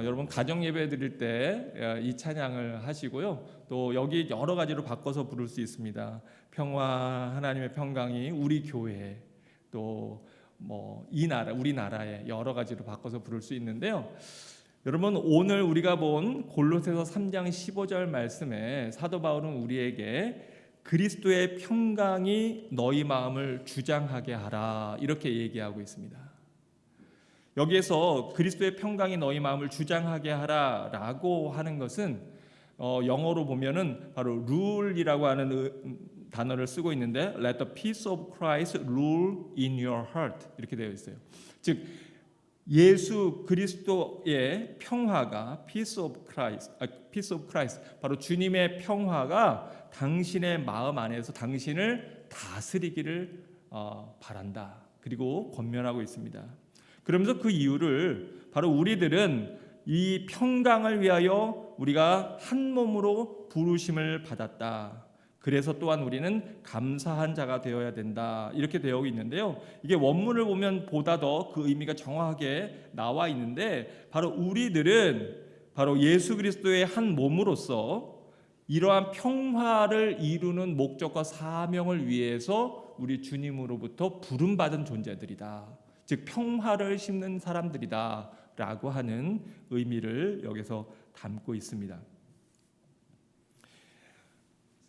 여러분 가정 예배 드릴 때 이 찬양을 하시고요. 또 여기 여러 가지로 바꿔서 부를 수 있습니다. 평화, 하나님의 평강이 우리 교회에, 또 이 나라, 우리나라에 여러 가지로 바꿔서 부를 수 있는데요. 여러분, 오늘 우리가 본 골로새서 3장 15절 말씀에 사도 바울은 우리에게 그리스도의 평강이 너희 마음을 주장하게 하라, 이렇게 얘기하고 있습니다. 여기에서 그리스도의 평강이 너희 마음을 주장하게 하라라고 하는 것은 영어로 보면은 바로 rule이라고 하는 단어를 쓰고 있는데, Let the peace of Christ rule in your heart, 이렇게 되어 있어요. 즉 예수 그리스도의 평화가 peace of Christ, 바로 주님의 평화가 당신의 마음 안에서 당신을 다스리기를 바란다, 그리고 권면하고 있습니다. 그러면서 그 이유를 바로 우리들은 이 평강을 위하여 우리가 한 몸으로 부르심을 받았다. 그래서 또한 우리는 감사한 자가 되어야 된다, 이렇게 되어 있는데요. 이게 원문을 보면 보다 더 그 의미가 정확하게 나와 있는데, 바로 우리들은 바로 예수 그리스도의 한 몸으로서 이러한 평화를 이루는 목적과 사명을 위해서 우리 주님으로부터 부름받은 존재들이다. 즉 평화를 심는 사람들이다 라고 하는 의미를 여기서 담고 있습니다.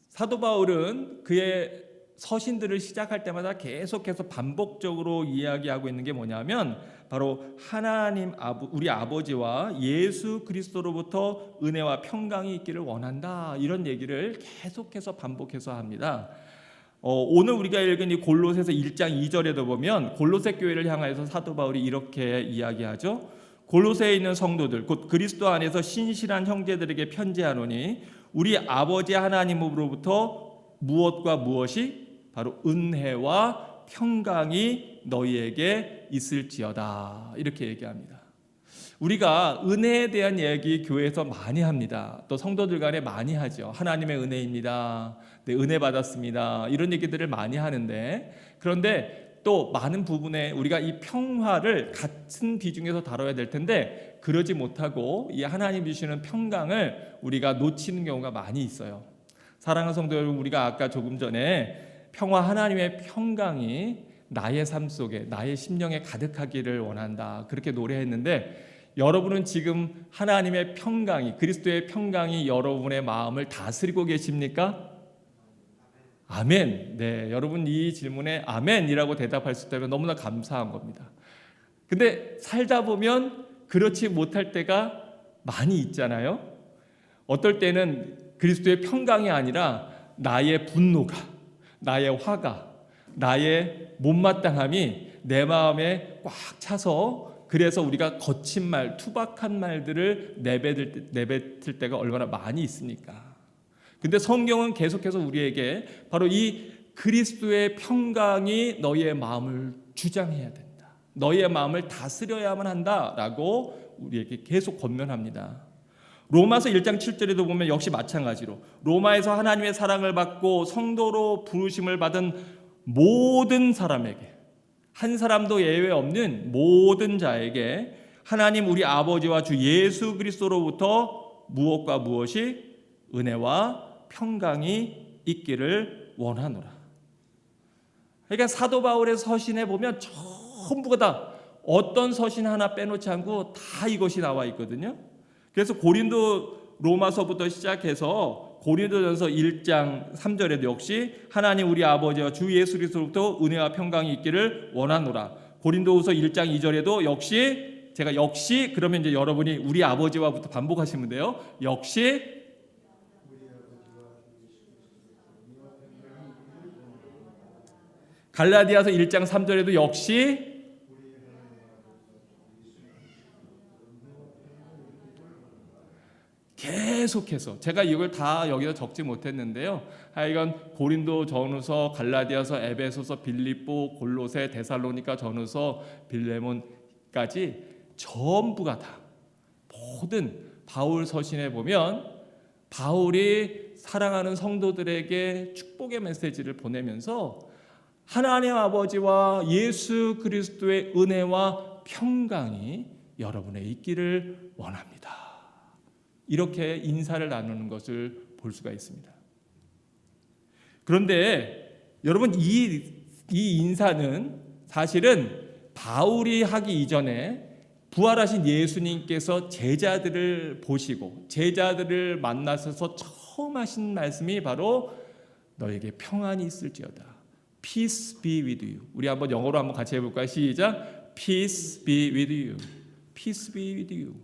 사도 바울은 그의 서신들을 시작할 때마다 계속해서 반복적으로 이야기하고 있는 게 뭐냐면, 바로 하나님 우리 아버지와 예수 그리스도로부터 은혜와 평강이 있기를 원한다, 이런 얘기를 계속해서 반복해서 합니다. 오늘 우리가 읽은 이 골로새서 1장 2절에도 보면 골로새 교회를 향하여서 사도 바울이 이렇게 이야기하죠. 골로새에 있는 성도들 곧 그리스도 안에서 신실한 형제들에게 편지하노니 우리 아버지 하나님으로부터 무엇과 무엇이 바로 은혜와 평강이 너희에게 있을지어다, 이렇게 얘기합니다. 우리가 은혜에 대한 얘기 교회에서 많이 합니다. 또 성도들 간에 많이 하죠. 하나님의 은혜입니다. 네, 은혜 받았습니다. 이런 얘기들을 많이 하는데, 그런데 또 많은 부분에 우리가 이 평화를 같은 비중에서 다뤄야 될 텐데 그러지 못하고 이 하나님 주시는 평강을 우리가 놓치는 경우가 많이 있어요. 사랑하는 성도 여러분, 우리가 아까 조금 전에 평화, 하나님의 평강이 나의 삶 속에, 나의 심령에 가득하기를 원한다, 그렇게 노래했는데, 여러분은 지금 하나님의 평강이, 그리스도의 평강이 여러분의 마음을 다스리고 계십니까? 아멘. 네, 여러분 이 질문에 아멘이라고 대답할 수 있다면 너무나 감사한 겁니다. 근데 살다 보면 그렇지 못할 때가 많이 있잖아요. 어떨 때는 그리스도의 평강이 아니라 나의 분노가, 나의 화가, 나의 못마땅함이 내 마음에 꽉 차서, 그래서 우리가 거친 말, 투박한 말들을 내뱉을 때가 얼마나 많이 있습니까? 근데 성경은 계속해서 우리에게 바로 이 그리스도의 평강이 너희의 마음을 주장해야 된다, 너희의 마음을 다스려야만 한다라고 우리에게 계속 권면합니다. 로마서 1장 7절에도 보면 역시 마찬가지로 로마에서 하나님의 사랑을 받고 성도로 부르심을 받은 모든 사람에게, 한 사람도 예외 없는 모든 자에게 하나님 우리 아버지와 주 예수 그리스도로부터 무엇과 무엇이 은혜와 평강이 있기를 원하노라. 그러니까 사도 바울의 서신에 보면 전부가 다, 어떤 서신 하나 빼놓지 않고 다 이것이 나와 있거든요. 그래서 고린도 로마서부터 시작해서 고린도전서 1장 3절에도 역시 하나님 우리 아버지와 주 예수 그리스도로부터 은혜와 평강이 있기를 원하노라. 고린도후서 1장 2절에도 역시, 제가 역시 그러면 이제 여러분이 우리 아버지와부터 반복하시면 돼요. 역시 갈라디아서 1장 3절에도 역시 계속해서, 제가 이걸 다 여기서 적지 못했는데요. 하여간 고린도 전후서, 갈라디아서, 에베소서, 빌립보, 골로새, 데살로니가 전후서, 빌레몬까지 전부가 다, 모든 바울 서신에 보면 바울이 사랑하는 성도들에게 축복의 메시지를 보내면서 하나님 아버지와 예수 그리스도의 은혜와 평강이 여러분의 있기를 원합니다. 이렇게 인사를 나누는 것을 볼 수가 있습니다. 그런데 여러분, 이 인사는 사실은 바울이 하기 이전에 부활하신 예수님께서 제자들을 보시고 제자들을 만나셔서 처음 하신 말씀이 바로 너에게 평안이 있을지어다. Peace be with you. 우리 한번 영어로 한번 같이 해볼까요? 시작. Peace be with you. Peace be with you.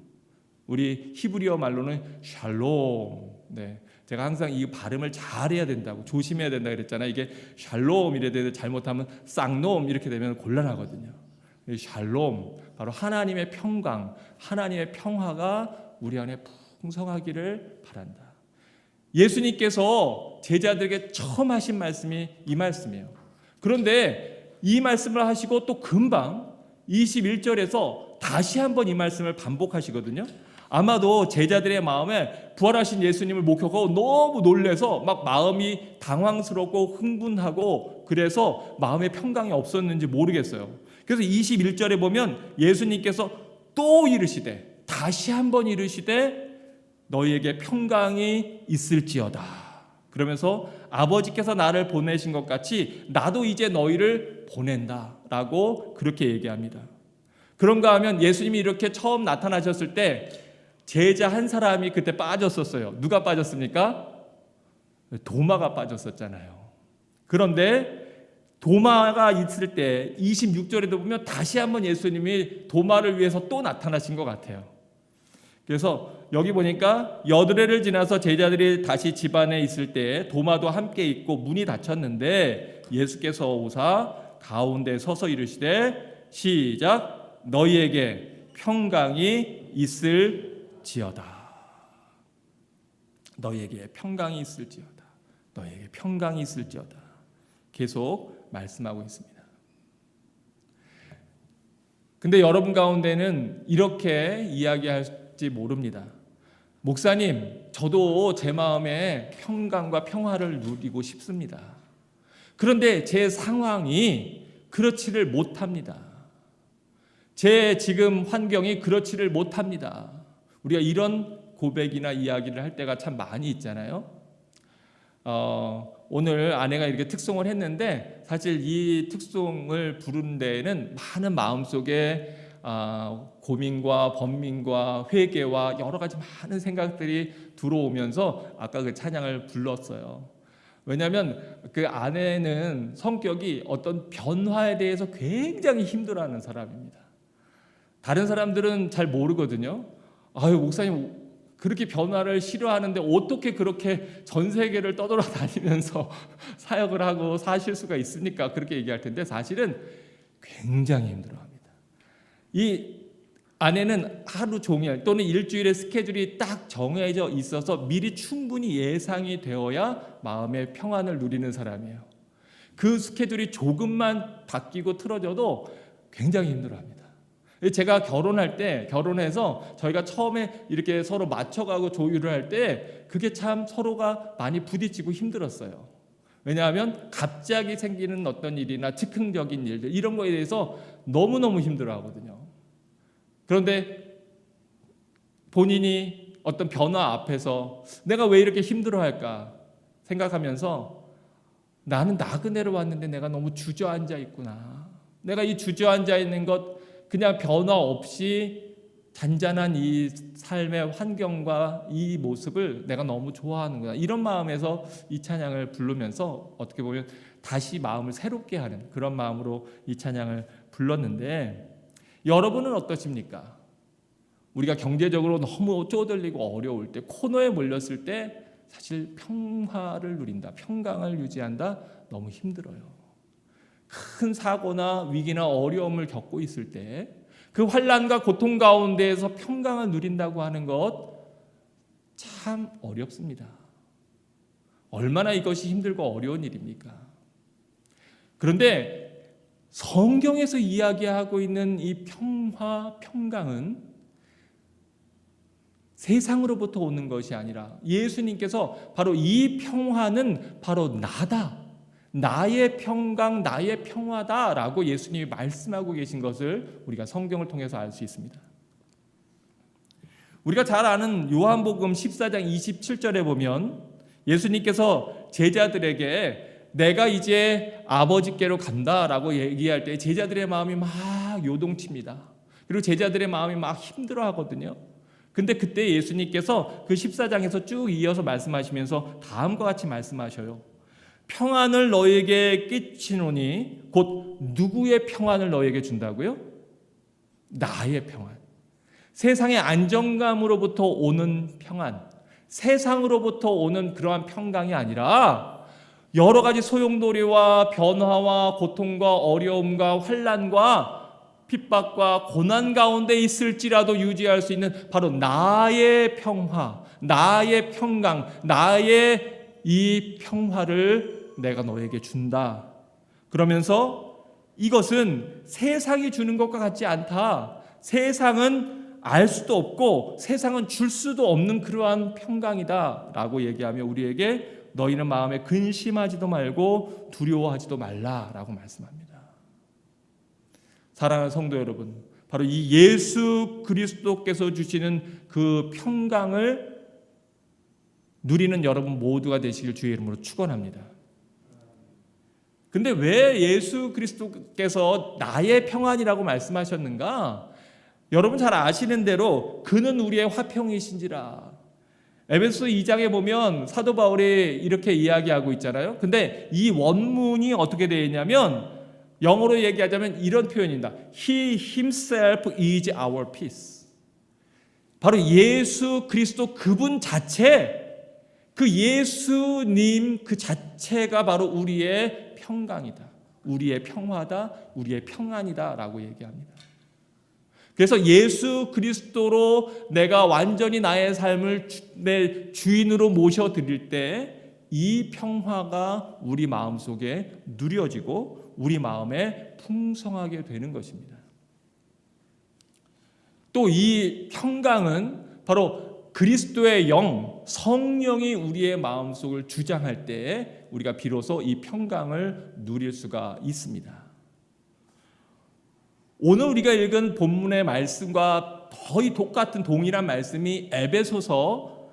우리 히브리어 말로는 샬롬. 네, 제가 항상 이 발음을 잘해야 된다고, 조심해야 된다 그랬잖아요. 이게 샬롬 이래 되는데 잘못하면 쌍놈 이렇게 되면 곤란하거든요. 샬롬, 바로 하나님의 평강, 하나님의 평화가 우리 안에 풍성하기를 바란다. 예수님께서 제자들에게 처음 하신 말씀이 이 말씀이에요. 그런데 이 말씀을 하시고 또 금방 21절에서 다시 한번 이 말씀을 반복하시거든요. 아마도 제자들의 마음에 부활하신 예수님을 목격하고 너무 놀래서 막 마음이 당황스럽고 흥분하고 그래서 마음에 평강이 없었는지 모르겠어요. 그래서 21절에 보면 예수님께서 또 이르시되, 다시 한번 이르시되 너희에게 평강이 있을지어다. 그러면서 아버지께서 나를 보내신 것 같이 나도 이제 너희를 보낸다 라고 그렇게 얘기합니다. 그런가 하면 예수님이 이렇게 처음 나타나셨을 때 제자 한 사람이 그때 빠졌었어요. 누가 빠졌습니까? 도마가 빠졌었잖아요. 그런데 도마가 있을 때 26절에도 보면 다시 한번 예수님이 도마를 위해서 또 나타나신 것 같아요. 그래서 여기 보니까 여드레를 지나서 제자들이 다시 집안에 있을 때 도마도 함께 있고 문이 닫혔는데 예수께서 오사 가운데 서서 이르시되 시작. 너희에게 평강이 있을지어다. 너희에게 평강이 있을지어다. 너희에게 평강이 있을지어다. 계속 말씀하고 있습니다. 근데 여러분 가운데는 이렇게 이야기할지 모릅니다. 목사님, 저도 제 마음에 평강과 평화를 누리고 싶습니다. 그런데 제 상황이 그렇지를 못합니다. 제 지금 환경이 그렇지를 못합니다. 우리가 이런 고백이나 이야기를 할 때가 참 많이 있잖아요. 오늘 아내가 이렇게 특송을 했는데 사실 이 특송을 부른 데에는 많은 마음속에 고민과 번민과 회개와 여러 가지 많은 생각들이 들어오면서 아까 그 찬양을 불렀어요. 왜냐하면 그 아내는 성격이 어떤 변화에 대해서 굉장히 힘들어하는 사람입니다. 다른 사람들은 잘 모르거든요. 아유, 목사님 그렇게 변화를 싫어하는데 어떻게 그렇게 전 세계를 떠돌아다니면서 사역을 하고 사실 수가 있습니까? 그렇게 얘기할 텐데 사실은 굉장히 힘들어합니다. 이 아내는 하루 종일 또는 일주일의 스케줄이 딱 정해져 있어서 미리 충분히 예상이 되어야 마음의 평안을 누리는 사람이에요. 그 스케줄이 조금만 바뀌고 틀어져도 굉장히 힘들어합니다. 제가 결혼해서 저희가 처음에 이렇게 서로 맞춰가고 조율을 할 때 그게 참 서로가 많이 부딪히고 힘들었어요. 왜냐하면 갑자기 생기는 어떤 일이나 즉흥적인 일들 이런 거에 대해서 너무너무 힘들어하거든요. 그런데 본인이 어떤 변화 앞에서 내가 왜 이렇게 힘들어할까 생각하면서 나는 나그네로 왔는데 내가 너무 주저앉아 있구나. 내가 이 주저앉아 있는 것 그냥 변화 없이 잔잔한 이 삶의 환경과 이 모습을 내가 너무 좋아하는구나. 이런 마음에서 이 찬양을 부르면서 어떻게 보면 다시 마음을 새롭게 하는 그런 마음으로 이 찬양을 불렀는데 여러분은 어떠십니까? 우리가 경제적으로 너무 쪼들리고 어려울 때, 코너에 몰렸을 때 사실 평화를 누린다, 평강을 유지한다 너무 힘들어요. 큰 사고나 위기나 어려움을 겪고 있을 때 그 환난과 고통 가운데에서 평강을 누린다고 하는 것 참 어렵습니다. 얼마나 이것이 힘들고 어려운 일입니까? 그런데 성경에서 이야기하고 있는 이 평화, 평강은 세상으로부터 오는 것이 아니라 예수님께서 바로 이 평화는 바로 나다. 나의 평강, 나의 평화다라고 예수님이 말씀하고 계신 것을 우리가 성경을 통해서 알 수 있습니다. 우리가 잘 아는 요한복음 14장 27절에 보면 예수님께서 제자들에게 내가 이제 아버지께로 간다라고 얘기할 때 제자들의 마음이 막 요동칩니다. 그리고 제자들의 마음이 막 힘들어하거든요. 근데 그때 예수님께서 그 14장에서 쭉 이어서 말씀하시면서 다음과 같이 말씀하셔요. 평안을 너에게 끼치노니 곧 누구의 평안을 너에게 준다고요? 나의 평안. 세상의 안정감으로부터 오는 평안, 세상으로부터 오는 그러한 평강이 아니라 여러 가지 소용돌이와 변화와 고통과 어려움과 환난과 핍박과 고난 가운데 있을지라도 유지할 수 있는 바로 나의 평화, 나의 평강, 나의 이 평화를 내가 너에게 준다. 그러면서 이것은 세상이 주는 것과 같지 않다. 세상은 알 수도 없고 세상은 줄 수도 없는 그러한 평강이다 라고 얘기하며 우리에게 너희는 마음에 근심하지도 말고 두려워하지도 말라라고 말씀합니다. 사랑하는 성도 여러분, 바로 이 예수 그리스도께서 주시는 그 평강을 누리는 여러분 모두가 되시길 주의 이름으로 축원합니다. 근데 왜 예수 그리스도께서 나의 평안이라고 말씀하셨는가? 여러분 잘 아시는 대로 그는 우리의 화평이신지라. 에베소 2장에 보면 사도 바울이 이렇게 이야기하고 있잖아요. 근데 이 원문이 어떻게 되어 있냐면 영어로 얘기하자면 이런 표현입니다. He himself is our peace. 바로 예수 그리스도 그분 자체, 그 예수님 그 자체가 바로 우리의 평강이다. 우리의 평화다. 우리의 평안이다 라고 얘기합니다. 그래서 예수 그리스도로 내가 완전히 나의 삶을 내 주인으로 모셔드릴 때 이 평화가 우리 마음속에 누려지고 우리 마음에 풍성하게 되는 것입니다. 또 이 평강은 바로 그리스도의 영, 성령이 우리의 마음속을 주장할 때 우리가 비로소 이 평강을 누릴 수가 있습니다. 오늘 우리가 읽은 본문의 말씀과 거의 똑같은 동일한 말씀이 에베소서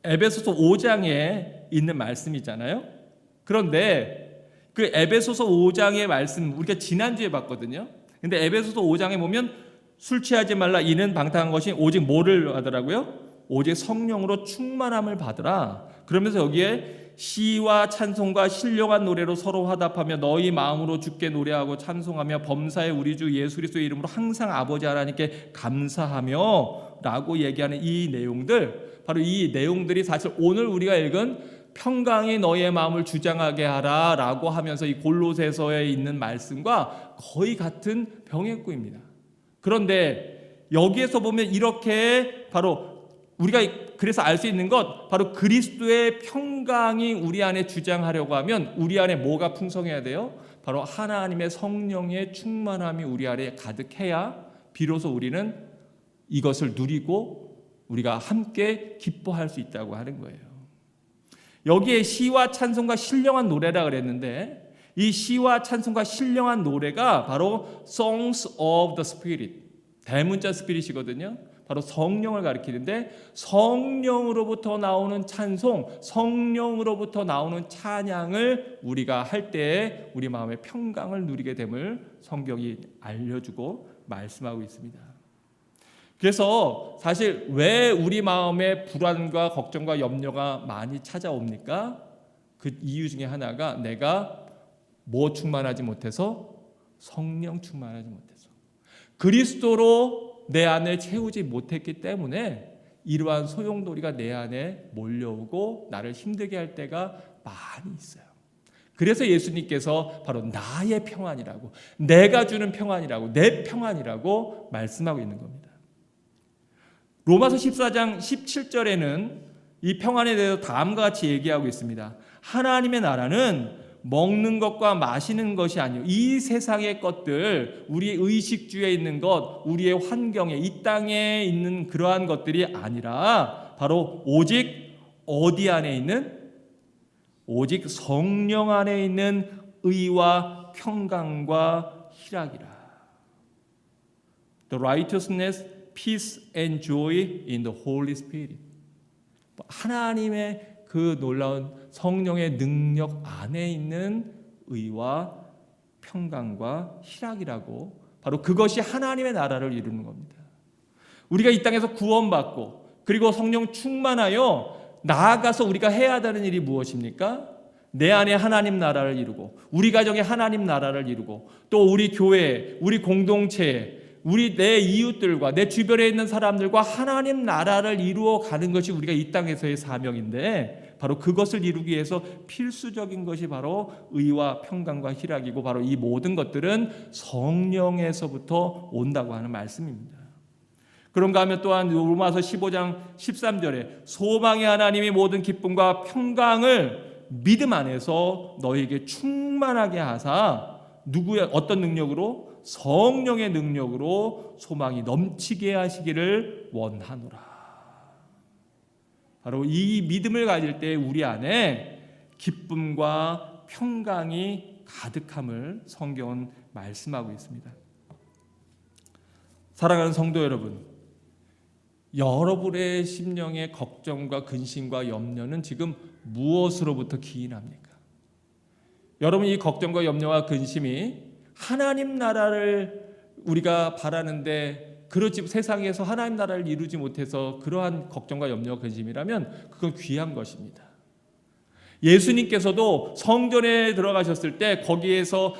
5장에 있는 말씀이잖아요. 그런데 그 에베소서 5장의 말씀 우리가 지난주에 봤거든요. 근데 에베소서 5장에 보면 술 취하지 말라 이는 방탕한 것이 오직 뭐를 하더라고요? 오직 성령으로 충만함을 받으라. 그러면서 여기에 시와 찬송과 신령한 노래로 서로 화답하며 너희 마음으로 주께 노래하고 찬송하며 범사에 우리 주 예수 그리스도의 이름으로 항상 아버지 하나님께 감사하며 라고 얘기하는 이 내용들, 바로 이 내용들이 사실 오늘 우리가 읽은 평강이 너의 마음을 주장하게 하라 라고 하면서 이 골로새서에 있는 말씀과 거의 같은 병행구입니다. 그런데 여기에서 보면 이렇게 바로 우리가 그래서 알 수 있는 것, 바로 그리스도의 평강이 우리 안에 주장하려고 하면 우리 안에 뭐가 풍성해야 돼요? 바로 하나님의 성령의 충만함이 우리 안에 가득해야 비로소 우리는 이것을 누리고 우리가 함께 기뻐할 수 있다고 하는 거예요. 여기에 시와 찬송과 신령한 노래라 그랬는데 이 시와 찬송과 신령한 노래가 바로 Songs of the Spirit, 대문자 스피릿이거든요. 바로 성령을 가리키는데 성령으로부터 나오는 찬송, 성령으로부터 나오는 찬양을 우리가 할 때 우리 마음의 평강을 누리게 됨을 성경이 알려주고 말씀하고 있습니다. 그래서 사실 왜 우리 마음에 불안과 걱정과 염려가 많이 찾아옵니까? 그 이유 중에 하나가 내가 뭐 충만하지 못해서? 성령 충만하지 못해서 그리스도로 내 안에 채우지 못했기 때문에 이러한 소용돌이가 내 안에 몰려오고 나를 힘들게 할 때가 많이 있어요. 그래서 예수님께서 바로 나의 평안이라고, 내가 주는 평안이라고, 내 평안이라고 말씀하고 있는 겁니다. 로마서 14장 17절에는 이 평안에 대해서 다음과 같이 얘기하고 있습니다. 하나님의 나라는 먹는 것과 마시는 것이 아니요 이 세상의 것들, 우리의 의식주에 있는 것, 우리의 환경에 이 땅에 있는 그러한 것들이 아니라 바로 오직 어디 안에 있는? 오직 성령 안에 있는 의와 평강과 희락이라. the righteousness, peace and joy in the Holy Spirit. 하나님의 그 놀라운 성령의 능력 안에 있는 의와 평강과 희락이라고, 바로 그것이 하나님의 나라를 이루는 겁니다. 우리가 이 땅에서 구원받고 그리고 성령 충만하여 나아가서 우리가 해야 하는 일이 무엇입니까? 내 안에 하나님 나라를 이루고 우리 가정에 하나님 나라를 이루고 또 우리 교회, 우리 공동체, 우리 내 이웃들과 내 주변에 있는 사람들과 하나님 나라를 이루어 가는 것이 우리가 이 땅에서의 사명인데, 바로 그것을 이루기 위해서 필수적인 것이 바로 의와 평강과 희락이고, 바로 이 모든 것들은 성령에서부터 온다고 하는 말씀입니다. 그런가 하면 또한 로마서 15장 13절에 소망의 하나님이 모든 기쁨과 평강을 믿음 안에서 너에게 충만하게 하사, 누구의 어떤 능력으로? 성령의 능력으로 소망이 넘치게 하시기를 원하노라. 바로 이 믿음을 가질 때 우리 안에 기쁨과 평강이 가득함을 성경은 말씀하고 있습니다. 사랑하는 성도 여러분, 여러분의 심령의 걱정과 근심과 염려는 지금 무엇으로부터 기인합니까? 여러분, 이 걱정과 염려와 근심이 하나님 나라를 우리가 바라는데, 그렇지 세상에서 하나님 나라를 이루지 못해서 그러한 걱정과 염려와 근심이라면 그건 귀한 것입니다. 예수님께서도 성전에 들어가셨을 때 거기에서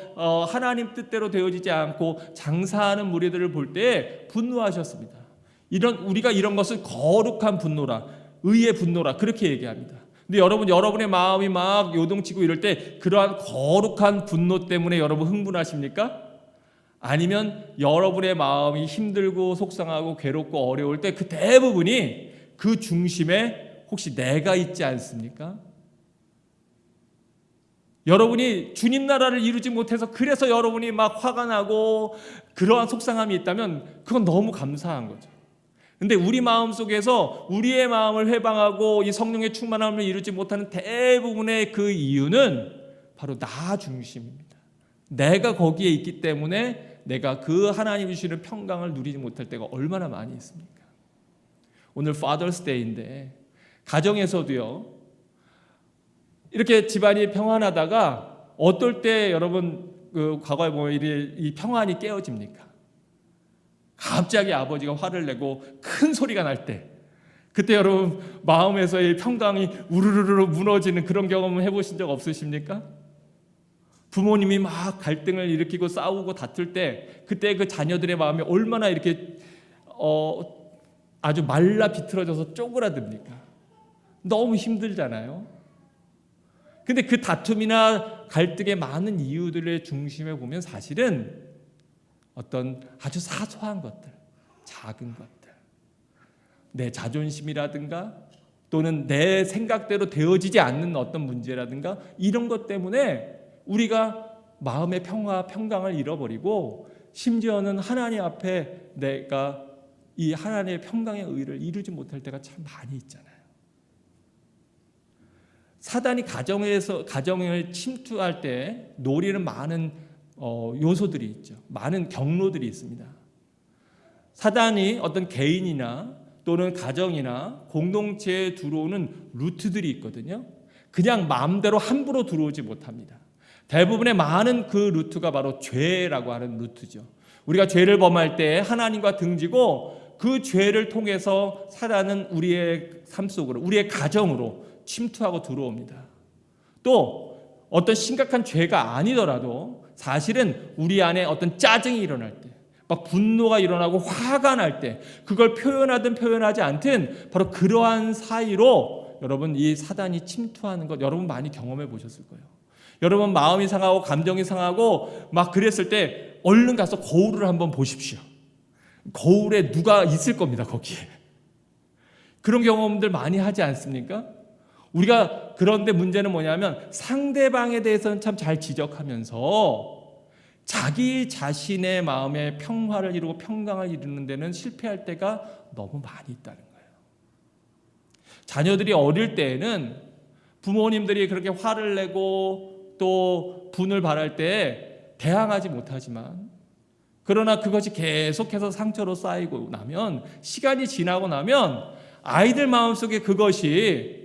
하나님 뜻대로 되어지지 않고 장사하는 무리들을 볼 때 분노하셨습니다. 우리가 이런 것을 거룩한 분노라, 의의 분노라 그렇게 얘기합니다. 근데 여러분의 마음이 막 요동치고 이럴 때 그러한 거룩한 분노 때문에 여러분 흥분하십니까? 아니면 여러분의 마음이 힘들고 속상하고 괴롭고 어려울 때 그 대부분이 그 중심에 혹시 내가 있지 않습니까? 여러분이 주님 나라를 이루지 못해서 그래서 여러분이 막 화가 나고 그러한 속상함이 있다면 그건 너무 감사한 거죠. 근데 우리 마음 속에서 우리의 마음을 회방하고 이 성령의 충만함을 이루지 못하는 대부분의 그 이유는 바로 나 중심입니다. 내가 거기에 있기 때문에 내가 그 하나님이 주시는 평강을 누리지 못할 때가 얼마나 많이 있습니까? 오늘 Father's Day인데 가정에서도요, 이렇게 집안이 평안하다가 어떨 때 여러분 그 과거에 보면 이 평안이 깨어집니까? 갑자기 아버지가 화를 내고 큰 소리가 날 때, 그때 여러분 마음에서의 평강이 우르르르 무너지는 그런 경험을 해보신 적 없으십니까? 부모님이 막 갈등을 일으키고 싸우고 다툴 때 그때 그 자녀들의 마음이 얼마나 이렇게 아주 말라 비틀어져서 쪼그라듭니까? 너무 힘들잖아요. 근데 그 다툼이나 갈등의 많은 이유들의 중심에 보면 사실은 어떤 아주 사소한 것들, 작은 것들, 내 자존심이라든가 또는 내 생각대로 되어지지 않는 어떤 문제라든가 이런 것 때문에 우리가 마음의 평강을 잃어버리고 심지어는 하나님 앞에 내가 이 하나님의 평강의 의를 이루지 못할 때가 참 많이 있잖아요. 사단이 가정을 침투할 때 노리는 많은 요소들이 있죠. 많은 경로들이 있습니다. 사단이 어떤 개인이나 또는 가정이나 공동체에 들어오는 루트들이 있거든요. 그냥 마음대로 함부로 들어오지 못합니다. 대부분의 많은 그 루트가 바로 죄라고 하는 루트죠. 우리가 죄를 범할 때 하나님과 등지고 그 죄를 통해서 사단은 우리의 삶 속으로, 우리의 가정으로 침투하고 들어옵니다. 또 어떤 심각한 죄가 아니더라도 사실은 우리 안에 어떤 짜증이 일어날 때, 막 분노가 일어나고 화가 날 때, 그걸 표현하든 표현하지 않든 바로 그러한 사이로 여러분 이 사단이 침투하는 것 여러분 많이 경험해 보셨을 거예요. 여러분 마음이 상하고 감정이 상하고 막 그랬을 때 얼른 가서 거울을 한번 보십시오. 거울에 누가 있을 겁니다. 거기에. 그런 경험들 많이 하지 않습니까? 우리가 그런데 문제는 뭐냐면 상대방에 대해서는 참 잘 지적하면서 자기 자신의 마음의 평화를 이루고 평강을 이루는 데는 실패할 때가 너무 많이 있다는 거예요. 자녀들이 어릴 때에는 부모님들이 그렇게 화를 내고 또 분을 발할 때 대항하지 못하지만 그러나 그것이 계속해서 상처로 쌓이고 나면, 시간이 지나고 나면 아이들 마음속에 그것이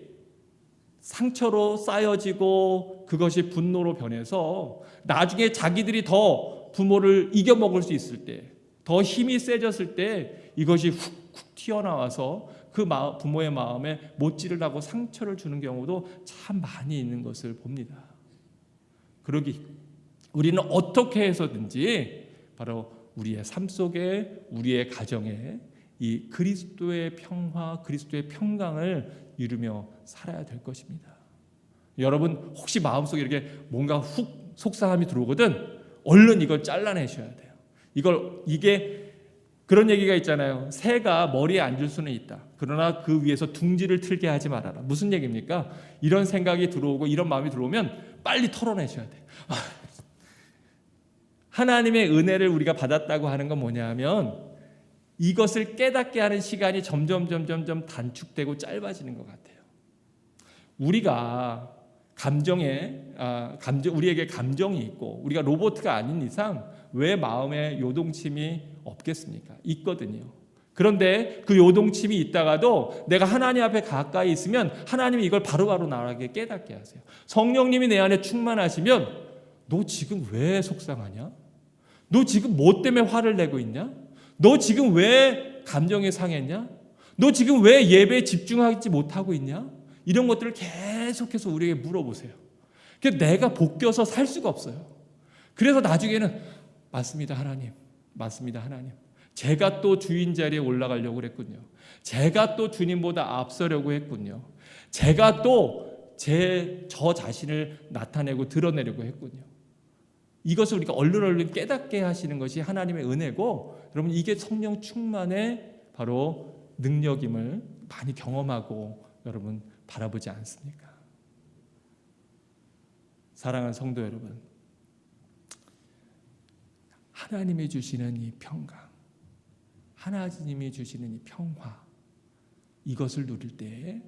상처로 쌓여지고 그것이 분노로 변해서 나중에 자기들이 더 부모를 이겨먹을 수 있을 때, 더 힘이 세졌을 때 이것이 훅훅 튀어나와서 그 부모의 마음에 못질을 하고 상처를 주는 경우도 참 많이 있는 것을 봅니다. 그러기 우리는 어떻게 해서든지 바로 우리의 삶 속에, 우리의 가정에 이 그리스도의 평화, 그리스도의 평강을 이루며 살아야 될 것입니다. 여러분 혹시 마음속에 이렇게 뭔가 훅 속상함이 들어오거든 얼른 이걸 잘라내셔야 돼요. 이게 그런 얘기가 있잖아요. 새가 머리에 앉을 수는 있다. 그러나 그 위에서 둥지를 틀게 하지 말아라. 무슨 얘기입니까? 이런 생각이 들어오고 이런 마음이 들어오면 빨리 털어내셔야 돼요. 하나님의 은혜를 우리가 받았다고 하는 건 뭐냐 하면 이것을 깨닫게 하는 시간이 점점 단축되고 짧아지는 것 같아요. 우리가 우리에게 감정이 있고 우리가 로봇가 아닌 이상 왜 마음에 요동침이 없겠습니까? 있거든요. 그런데 그 요동침이 있다가도 내가 하나님 앞에 가까이 있으면 하나님이 이걸 바로바로 나에게 깨닫게 하세요. 성령님이 내 안에 충만하시면 너 지금 왜 속상하냐? 너 지금 뭐 때문에 화를 내고 있냐? 너 지금 왜 감정이 상했냐? 너 지금 왜 예배에 집중하지 못하고 있냐? 이런 것들을 계속해서 우리에게 물어보세요. 그래서 내가 볶여서 살 수가 없어요. 그래서 나중에는 맞습니다 하나님, 맞습니다 하나님, 제가 또 주인 자리에 올라가려고 그랬군요. 제가 또 주님보다 앞서려고 했군요. 제가 또 저 자신을 나타내고 드러내려고 했군요. 이것을 우리가 얼른 깨닫게 하시는 것이 하나님의 은혜고, 여러분 이게 성령 충만의 바로 능력임을 많이 경험하고 여러분 바라보지 않습니까? 사랑하는 성도 여러분, 하나님이 주시는 이 평강, 하나님이 주시는 이 평화, 이것을 누릴 때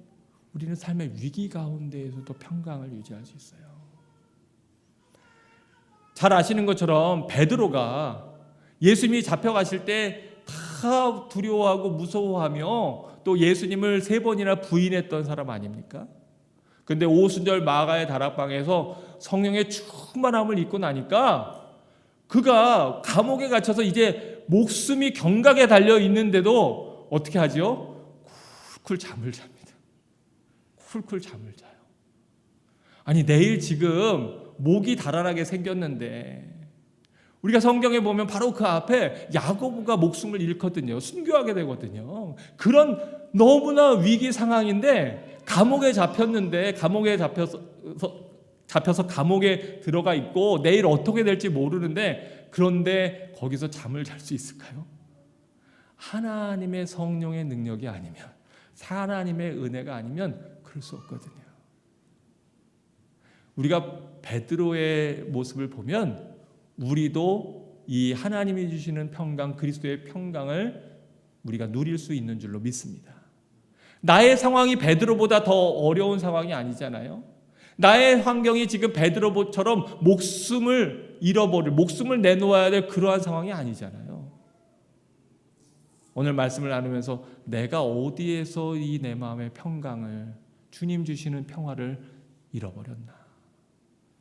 우리는 삶의 위기 가운데에서도 평강을 유지할 수 있어요. 잘 아시는 것처럼 베드로가 예수님이 잡혀가실 때 다 두려워하고 무서워하며 또 예수님을 3번이나 부인했던 사람 아닙니까? 그런데 오순절 마가의 다락방에서 성령의 충만함을 입고 나니까 그가 감옥에 갇혀서 이제 목숨이 경각에 달려 있는데도 어떻게 하죠? 쿨쿨 잠을 잡니다. 쿨쿨 잠을 자요. 아니 내일 지금 목이 달아나게 생겼는데, 우리가 성경에 보면 바로 그 앞에 야고보가 목숨을 잃거든요. 순교하게 되거든요. 그런 너무나 위기 상황인데 감옥에 잡혔는데, 감옥에 잡혀서 감옥에 들어가 있고 내일 어떻게 될지 모르는데, 그런데 거기서 잠을 잘 수 있을까요? 하나님의 성령의 능력이 아니면, 하나님의 은혜가 아니면 그럴 수 없거든요. 우리가 베드로의 모습을 보면 우리도 이 하나님이 주시는 평강, 그리스도의 평강을 우리가 누릴 수 있는 줄로 믿습니다. 나의 상황이 베드로보다 더 어려운 상황이 아니잖아요. 나의 환경이 지금 베드로처럼 목숨을 내놓아야 될 그러한 상황이 아니잖아요. 오늘 말씀을 나누면서 내가 어디에서 이 내 마음의 평강을, 주님 주시는 평화를 잃어버렸나,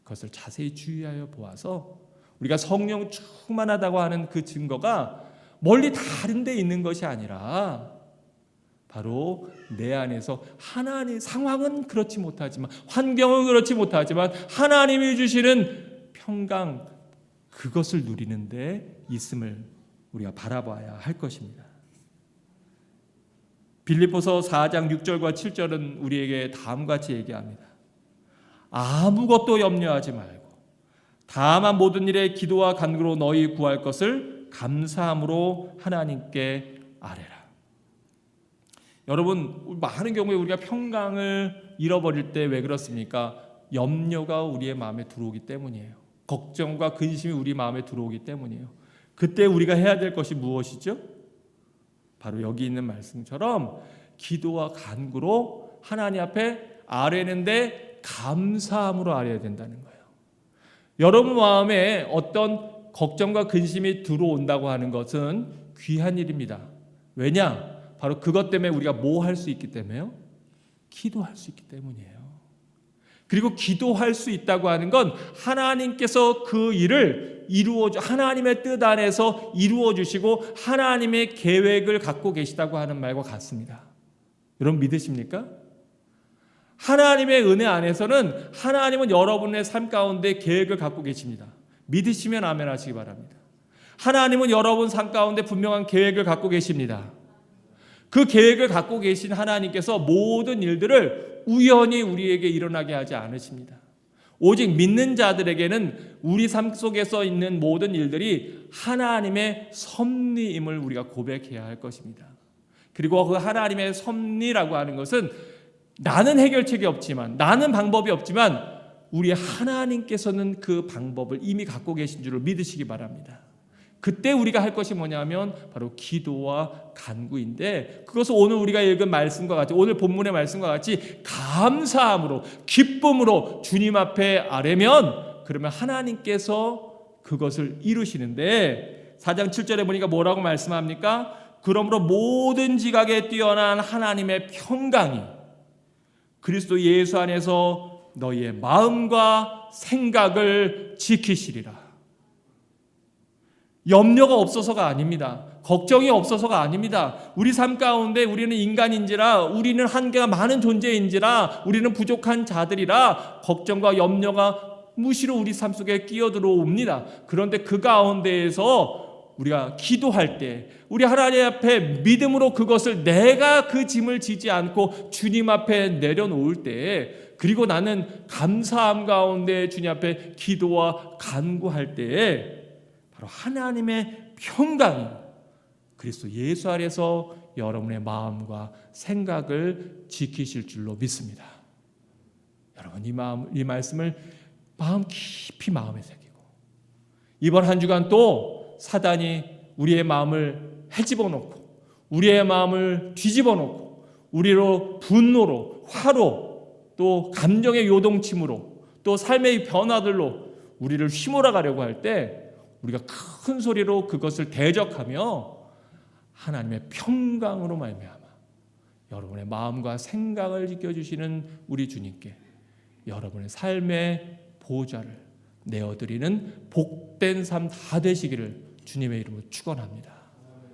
그것을 자세히 주의하여 보아서 우리가 성령 충만하다고 하는 그 증거가 멀리 다른 데 있는 것이 아니라 바로 내 안에서 하나님, 상황은 그렇지 못하지만, 환경은 그렇지 못하지만 하나님이 주시는 평강, 그것을 누리는 데 있음을 우리가 바라봐야 할 것입니다. 빌립보서 4장 6절과 7절은 우리에게 다음과 같이 얘기합니다. 아무것도 염려하지 말고 다만 모든 일에 기도와 간구로 너희 구할 것을 감사함으로 하나님께 아뢰라. 여러분, 많은 경우에 우리가 평강을 잃어버릴 때 왜 그렇습니까? 염려가 우리의 마음에 들어오기 때문이에요. 걱정과 근심이 우리 마음에 들어오기 때문이에요. 그때 우리가 해야 될 것이 무엇이죠? 바로 여기 있는 말씀처럼 기도와 간구로 하나님 앞에 아뢰는데 감사함으로 아뢰야 된다는 거예요. 여러분 마음에 어떤 걱정과 근심이 들어온다고 하는 것은 귀한 일입니다. 왜냐? 바로 그것 때문에 우리가 뭐 할 수 있기 때문에요? 기도할 수 있기 때문이에요. 그리고 기도할 수 있다고 하는 건 하나님께서 그 일을 하나님의 뜻 안에서 이루어 주시고 하나님의 계획을 갖고 계시다고 하는 말과 같습니다. 여러분 믿으십니까? 하나님의 은혜 안에서는 하나님은 여러분의 삶 가운데 계획을 갖고 계십니다. 믿으시면 아멘 하시기 바랍니다. 하나님은 여러분 삶 가운데 분명한 계획을 갖고 계십니다. 그 계획을 갖고 계신 하나님께서 모든 일들을 우연히 우리에게 일어나게 하지 않으십니다. 오직 믿는 자들에게는 우리 삶 속에서 있는 모든 일들이 하나님의 섭리임을 우리가 고백해야 할 것입니다. 그리고 그 하나님의 섭리라고 하는 것은 나는 해결책이 없지만, 나는 방법이 없지만 우리 하나님께서는 그 방법을 이미 갖고 계신 줄을 믿으시기 바랍니다. 그때 우리가 할 것이 뭐냐면 바로 기도와 간구인데, 그것을 오늘 우리가 읽은 말씀과 같이, 오늘 본문의 말씀과 같이 감사함으로 기쁨으로 주님 앞에 아뢰면, 그러면 하나님께서 그것을 이루시는데, 4장 7절에 보니까 뭐라고 말씀합니까? 그러므로 모든 지각에 뛰어난 하나님의 평강이 그리스도 예수 안에서 너희의 마음과 생각을 지키시리라. 염려가 없어서가 아닙니다. 걱정이 없어서가 아닙니다. 우리 삶 가운데 우리는 인간인지라, 우리는 한계가 많은 존재인지라, 우리는 부족한 자들이라 걱정과 염려가 무시로 우리 삶 속에 끼어들어옵니다. 그런데 그 가운데에서 우리가 기도할 때, 우리 하나님 앞에 믿음으로 그것을 내가 그 짐을 지지 않고 주님 앞에 내려놓을 때, 그리고 나는 감사함 가운데 주님 앞에 기도와 간구할 때에 바로 하나님의 평강이 그리스도 예수 안에서 여러분의 마음과 생각을 지키실 줄로 믿습니다. 여러분 이 말씀을 마음 깊이 마음에 새기고, 이번 한 주간 또 사단이 우리의 마음을 헤집어 놓고 우리의 마음을 뒤집어 놓고 우리로 분노로, 화로, 또 감정의 요동침으로, 또 삶의 변화들로 우리를 휘몰아가려고 할 때 우리가 큰 소리로 그것을 대적하며 하나님의 평강으로 말미암아 여러분의 마음과 생각을 지켜주시는 우리 주님께 여러분의 삶의 보좌를 내어드리는 복된 삶 다 되시기를 주님의 이름으로 축원합니다.